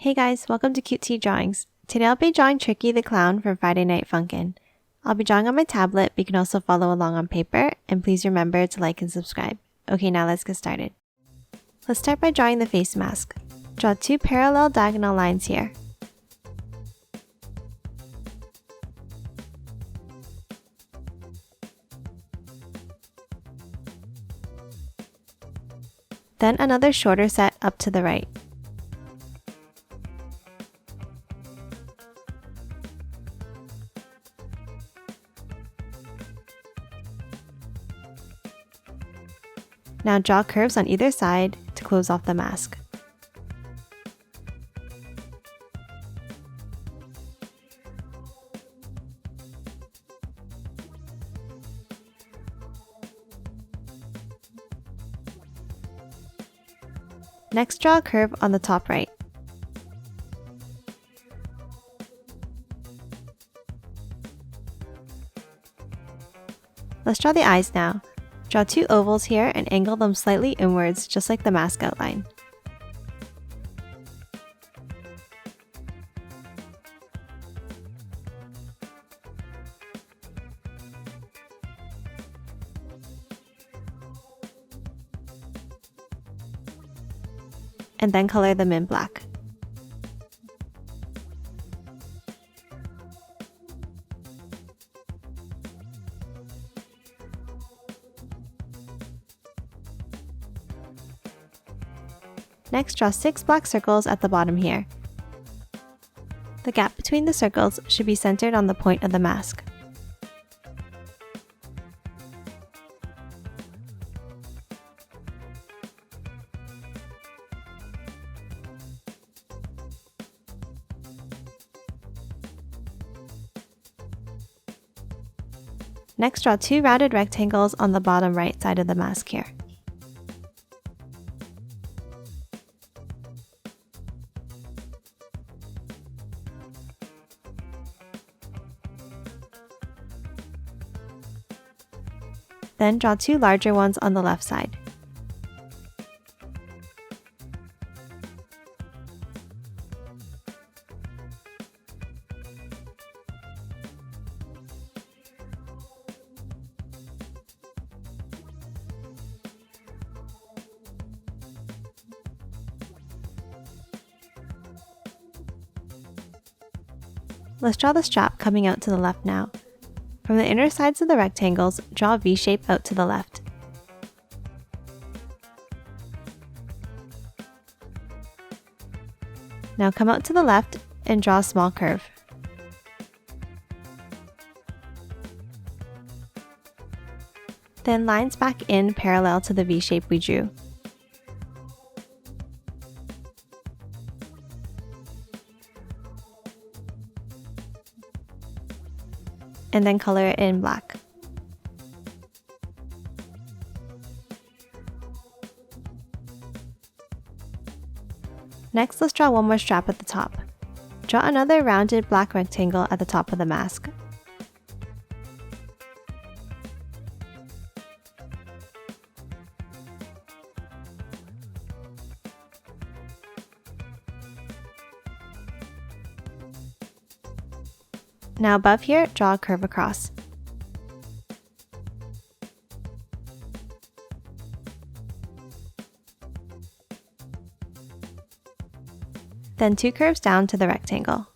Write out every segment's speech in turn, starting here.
Hey guys, welcome to Cute Tea Drawings. Today I'll be drawing Tricky the Clown from Friday Night Funkin. I'll be drawing on my tablet, but you can also follow along on paper, and please remember to like and subscribe. Okay, now let's get started. Let's start by drawing the face mask. Draw two parallel diagonal lines here. Then another shorter set up to the right. Now draw curves on either side to close off the mask. Next, draw a curve on the top right. Let's draw the eyes now. Draw two ovals here and angle them slightly inwards, just like the mask outline. And then color them in black. Next, draw 6 black circles at the bottom here. The gap between the circles should be centered on the point of the mask. Next, draw 2 rounded rectangles on the bottom right side of the mask here. Then draw 2 larger ones on the left side. Let's draw the strap coming out to the left now. From the inner sides of the rectangles, draw a V shape out to the left. Now come out to the left and draw a small curve. Then lines back in parallel to the V shape we drew. And then color it in black. Next, let's draw one more strap at the top. Draw another rounded black rectangle at the top of the mask. Now above here, draw a curve across. Then 2 curves down to the rectangle.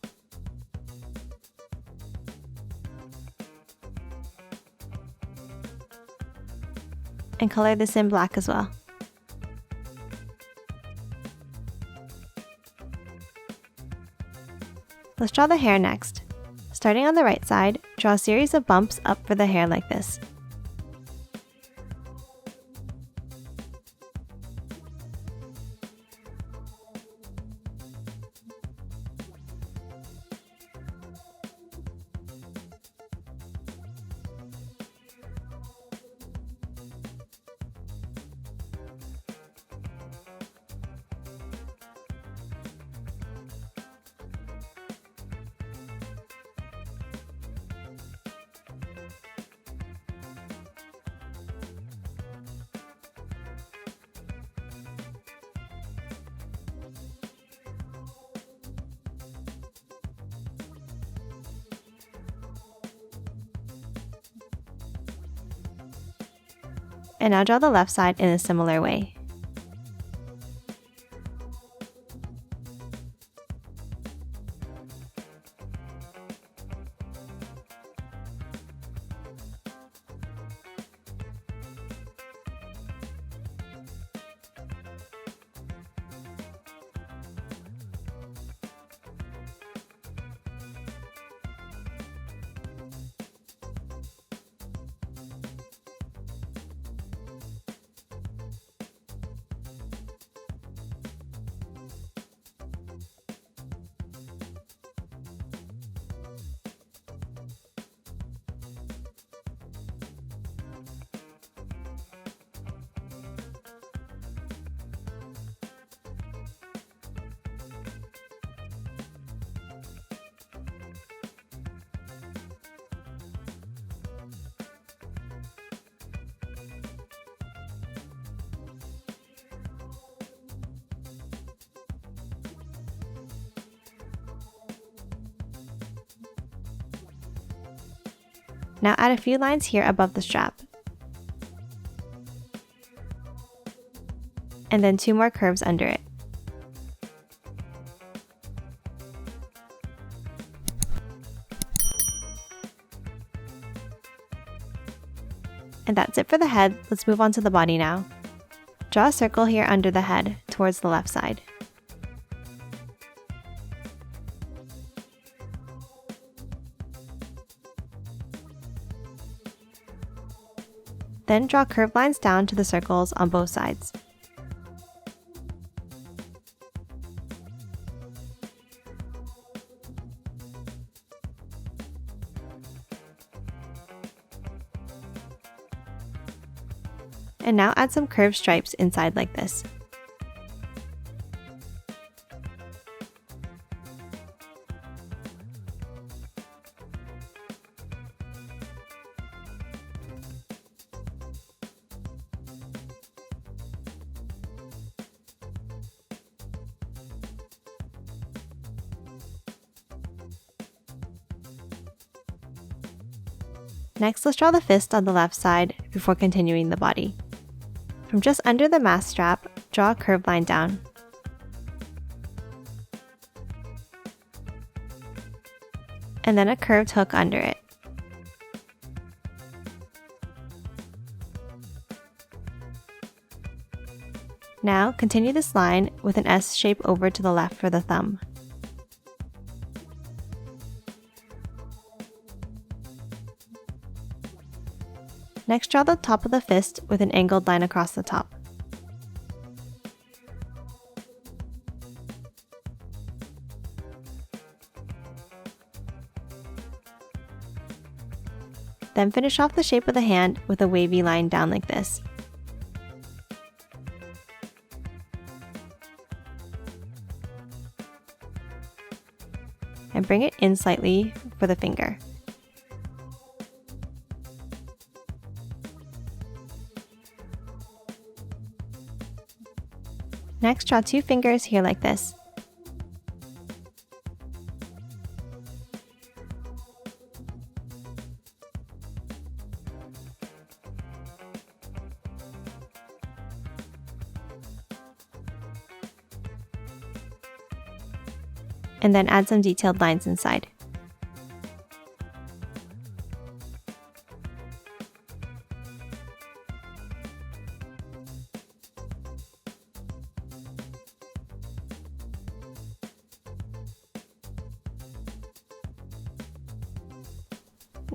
And color this in black as well. Let's draw the hair next. Starting on the right side, draw a series of bumps up for the hair like this. And now draw the left side in a similar way. Now add a few lines here above the strap. And then 2 more curves under it. And that's it for the head. Let's move on to the body now. Draw a circle here under the head, towards the left side. Then draw curved lines down to the circles on both sides. And now add some curved stripes inside like this. Next, let's draw the fist on the left side before continuing the body. From just under the mask strap, draw a curved line down. And then a curved hook under it. Now, continue this line with an S shape over to the left for the thumb. Next, draw the top of the fist with an angled line across the top. Then finish off the shape of the hand with a wavy line down like this. And bring it in slightly for the finger. Next, draw 2 fingers here like this. And then add some detailed lines inside.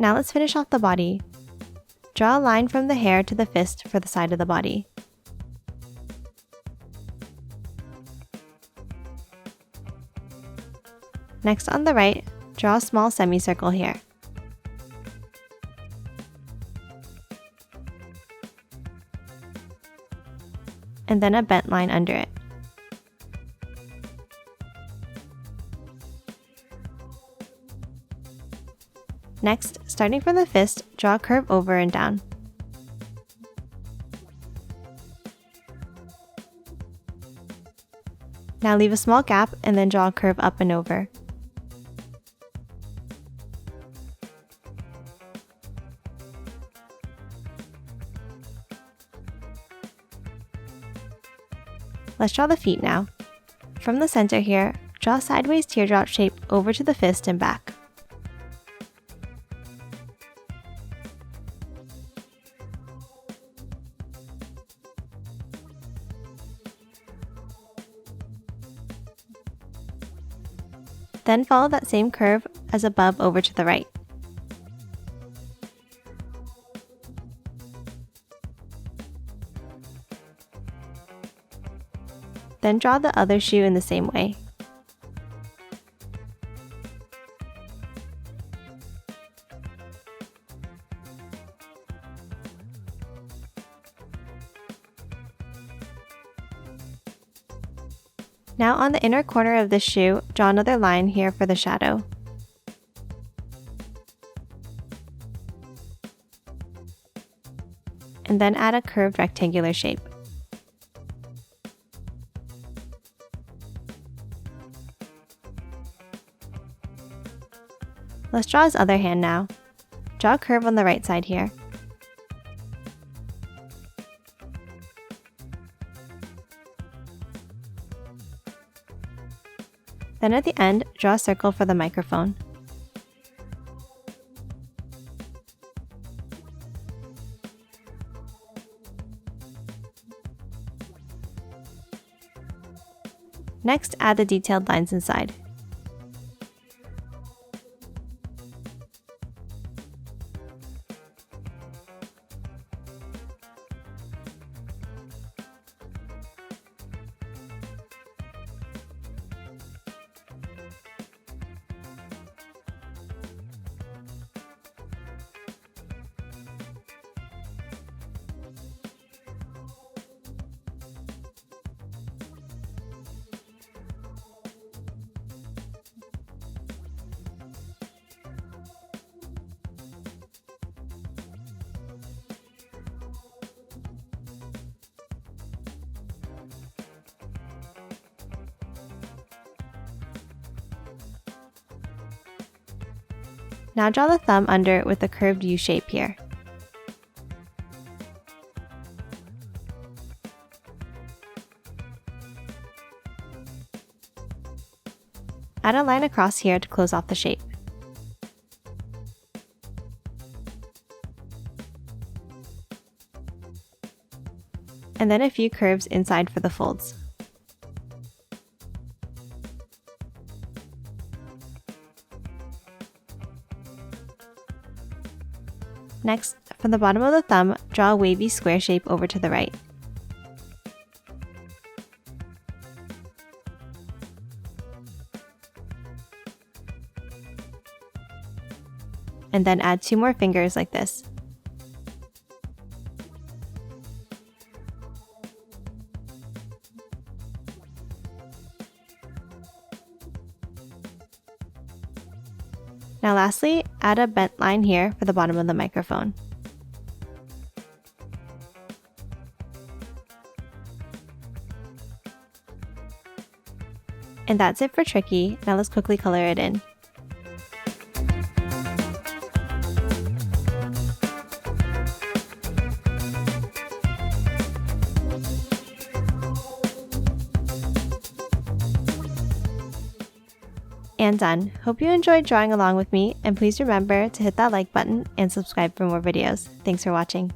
Now let's finish off the body. Draw a line from the hair to the fist for the side of the body. Next, on the right, draw a small semicircle here. And then a bent line under it. Next, starting from the fist, draw a curve over and down. Now leave a small gap and then draw a curve up and over. Let's draw the feet now. From the center here, draw a sideways teardrop shape over to the fist and back. Then follow that same curve as above over to the right. Then draw the other shoe in the same way. Now on the inner corner of this shoe, draw another line here for the shadow. And then add a curved rectangular shape. Let's draw his other hand now. Draw a curve on the right side here. Then at the end, draw a circle for the microphone. Next, add the detailed lines inside. Now draw the thumb under with a curved U shape here. Add a line across here to close off the shape. And then a few curves inside for the folds. Next, from the bottom of the thumb, draw a wavy square shape over to the right. And then add 2 more fingers like this. Now lastly, add a bent line here for the bottom of the microphone. And that's it for Tricky. Now let's quickly color it in. And done. Hope you enjoyed drawing along with me, and please remember to hit that like button and subscribe for more videos. Thanks for watching.